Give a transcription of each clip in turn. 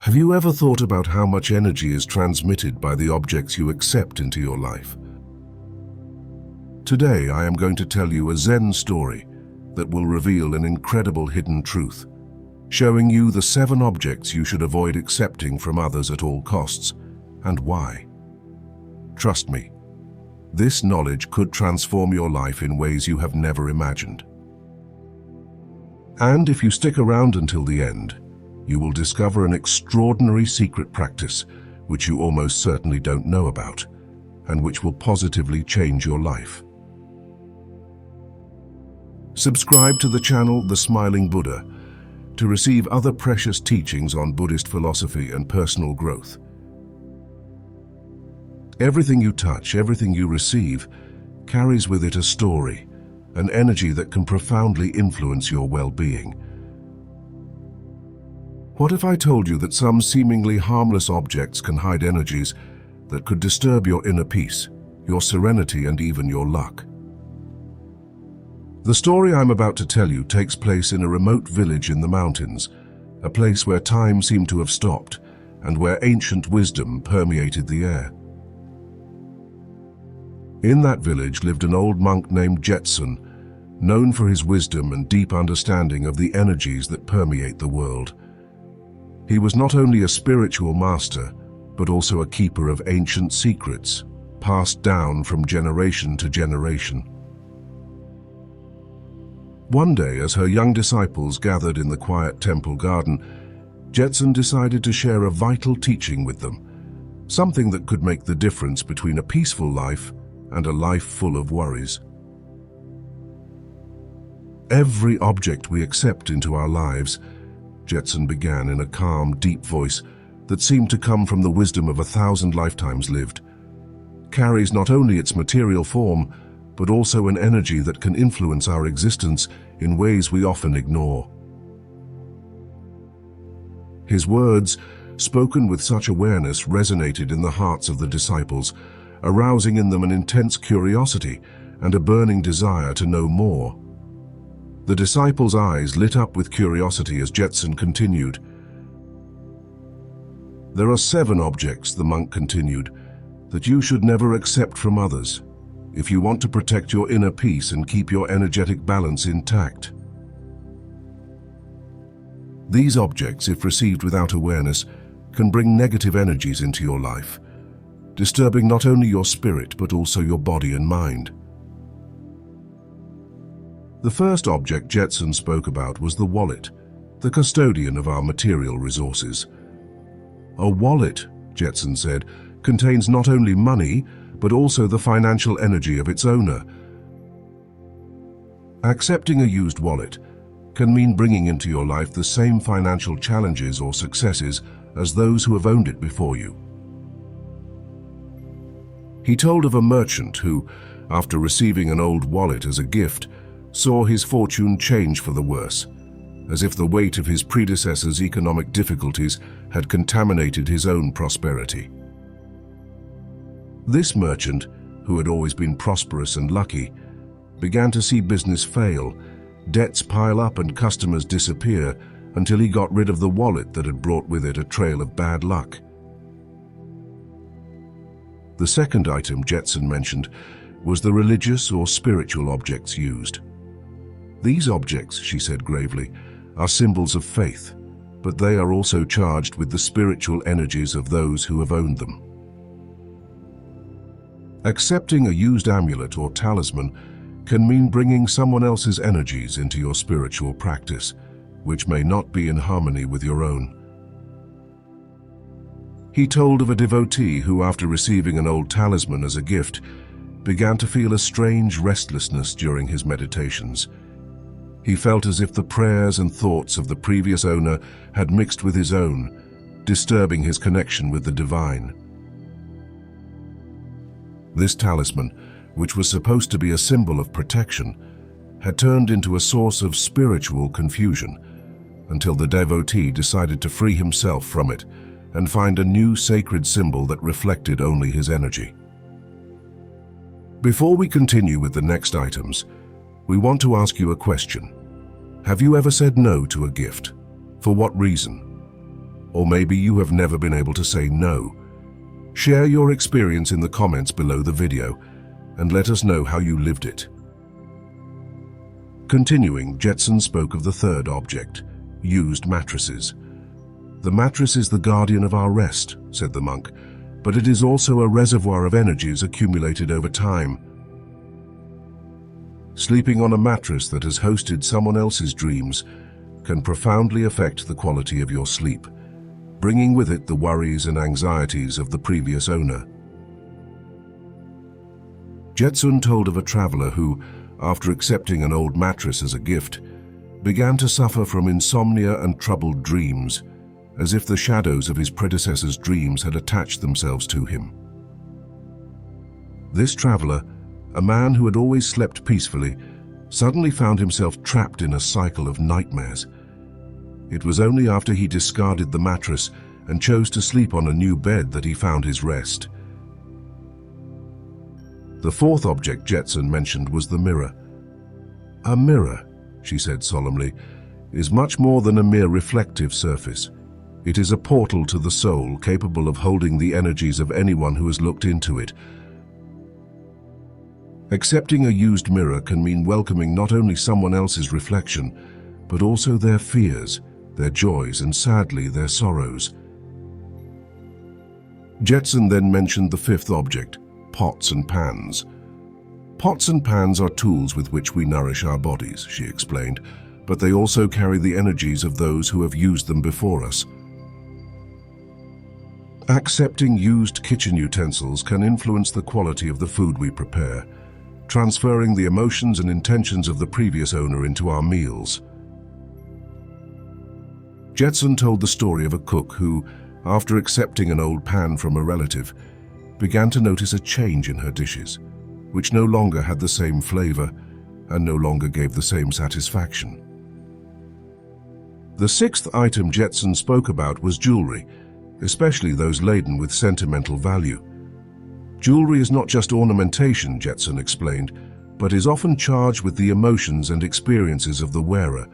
Have you ever thought about how much energy is transmitted by the objects you accept into your life? Today, I am going to tell you a Zen story that will reveal an incredible hidden truth, showing you the 7 objects you should avoid accepting from others at all costs, and why. Trust me, this knowledge could transform your life in ways you have never imagined. And if you stick around until the end, you will discover an extraordinary secret practice which you almost certainly don't know about, and which will positively change your life. Subscribe to the channel The Smiling Buddha to receive other precious teachings on Buddhist philosophy and personal growth. Everything you touch, everything you receive, carries with it a story, an energy that can profoundly influence your well-being. What if I told you that some seemingly harmless objects can hide energies that could disturb your inner peace, your serenity, and even your luck? The story I'm about to tell you takes place in a remote village in the mountains, a place where time seemed to have stopped and where ancient wisdom permeated the air. In that village lived an old monk named Jetsun, known for his wisdom and deep understanding of the energies that permeate the world. He was not only a spiritual master, but also a keeper of ancient secrets, passed down from generation to generation. One day, as her young disciples gathered in the quiet temple garden, Jetsun decided to share a vital teaching with them, something that could make the difference between a peaceful life and a life full of worries. Every object we accept into our lives, Jetsun began in a calm, deep voice that seemed to come from the wisdom of 1,000 lifetimes lived, carries not only its material form, but also an energy that can influence our existence in ways we often ignore. His words, spoken with such awareness, resonated in the hearts of the disciples, arousing in them an intense curiosity and a burning desire to know more. The disciples' eyes lit up with curiosity as Jetsun continued. "There are 7 objects," the monk continued, "that you should never accept from others, if you want to protect your inner peace and keep your energetic balance intact. These objects, if received without awareness, can bring negative energies into your life, disturbing not only your spirit but also your body and mind." The first object Jetsun spoke about was the wallet, the custodian of our material resources. "A wallet," Jetsun said, "contains not only money, but also the financial energy of its owner. Accepting a used wallet can mean bringing into your life the same financial challenges or successes as those who have owned it before you." He told of a merchant who, after receiving an old wallet as a gift, saw his fortune change for the worse, as if the weight of his predecessors' economic difficulties had contaminated his own prosperity. This merchant, who had always been prosperous and lucky, began to see business fail, debts pile up and customers disappear, until he got rid of the wallet that had brought with it a trail of bad luck. The second item Jetsun mentioned was the religious or spiritual objects used. "These objects," she said gravely, "are symbols of faith, but they are also charged with the spiritual energies of those who have owned them. Accepting a used amulet or talisman can mean bringing someone else's energies into your spiritual practice, which may not be in harmony with your own." He told of a devotee who, after receiving an old talisman as a gift, began to feel a strange restlessness during his meditations. He felt as if the prayers and thoughts of the previous owner had mixed with his own, disturbing his connection with the divine. This talisman, which was supposed to be a symbol of protection, had turned into a source of spiritual confusion, until the devotee decided to free himself from it and find a new sacred symbol that reflected only his energy. Before we continue with the next items, we want to ask you a question. Have you ever said no to a gift? For what reason? Or maybe you have never been able to say no. Share your experience in the comments below the video and let us know how you lived it. Continuing, Jetson spoke of the third object, used mattresses. The mattress is the guardian of our rest, said the monk, but it is also a reservoir of energies accumulated over time. Sleeping on a mattress that has hosted someone else's dreams can profoundly affect the quality of your sleep, bringing with it the worries and anxieties of the previous owner. Jetson told of a traveler who, after accepting an old mattress as a gift, began to suffer from insomnia and troubled dreams, as if the shadows of his predecessor's dreams had attached themselves to him. This traveler, a man who had always slept peacefully, suddenly found himself trapped in a cycle of nightmares. It was only after he discarded the mattress and chose to sleep on a new bed that he found his rest. The fourth object Jetson mentioned was the mirror. A mirror, she said solemnly, is much more than a mere reflective surface. It is a portal to the soul capable of holding the energies of anyone who has looked into it. Accepting a used mirror can mean welcoming not only someone else's reflection, but also their fears, their joys, and sadly, their sorrows. Jetson then mentioned the fifth object, pots and pans. Pots and pans are tools with which we nourish our bodies, she explained, but they also carry the energies of those who have used them before us. Accepting used kitchen utensils can influence the quality of the food we prepare, transferring the emotions and intentions of the previous owner into our meals. Jetson told the story of a cook who, after accepting an old pan from a relative, began to notice a change in her dishes, which no longer had the same flavor and no longer gave the same satisfaction. The sixth item Jetson spoke about was jewelry, especially those laden with sentimental value. Jewelry is not just ornamentation, Jetson explained, but is often charged with the emotions and experiences of the wearer.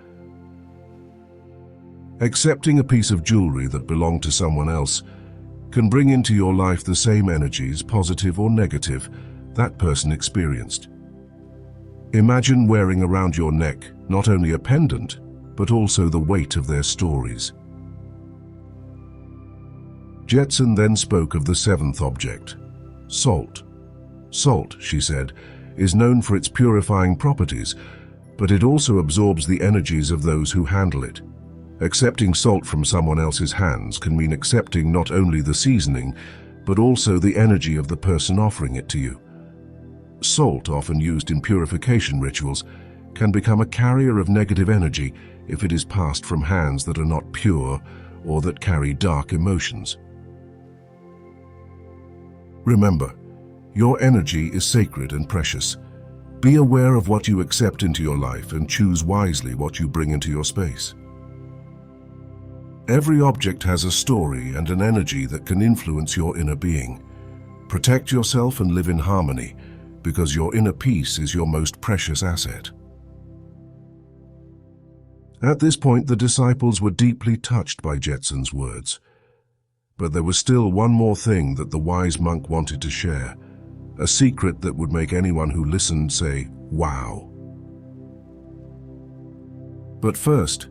Accepting a piece of jewelry that belonged to someone else can bring into your life the same energies, positive or negative, that person experienced. Imagine wearing around your neck not only a pendant, but also the weight of their stories. Jetson then spoke of the seventh object, salt. Salt, she said, is known for its purifying properties, but it also absorbs the energies of those who handle it. Accepting salt from someone else's hands can mean accepting not only the seasoning, but also the energy of the person offering it to you. Salt, often used in purification rituals, can become a carrier of negative energy if it is passed from hands that are not pure or that carry dark emotions. Remember, your energy is sacred and precious. Be aware of what you accept into your life and choose wisely what you bring into your space. Every object has a story and an energy that can influence your inner being. Protect yourself and live in harmony, because your inner peace is your most precious asset. At this point, the disciples were deeply touched by Jetson's words. But there was still one more thing that the wise monk wanted to share, a secret that would make anyone who listened say, "Wow." But first,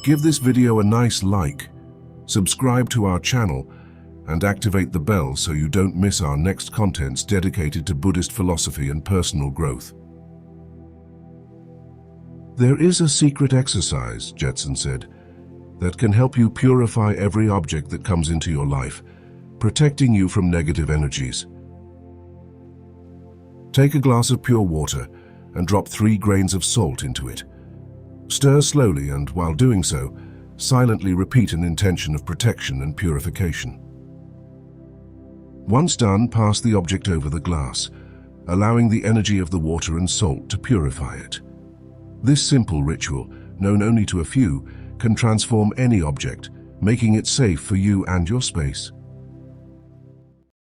give this video a nice like, subscribe to our channel, and activate the bell so you don't miss our next contents dedicated to Buddhist philosophy and personal growth. There is a secret exercise, Jetson said, that can help you purify every object that comes into your life, protecting you from negative energies. Take a glass of pure water and drop 3 grains of salt into it. Stir slowly and, while doing so, silently repeat an intention of protection and purification. Once done, pass the object over the glass, allowing the energy of the water and salt to purify it. This simple ritual, known only to a few, can transform any object, making it safe for you and your space.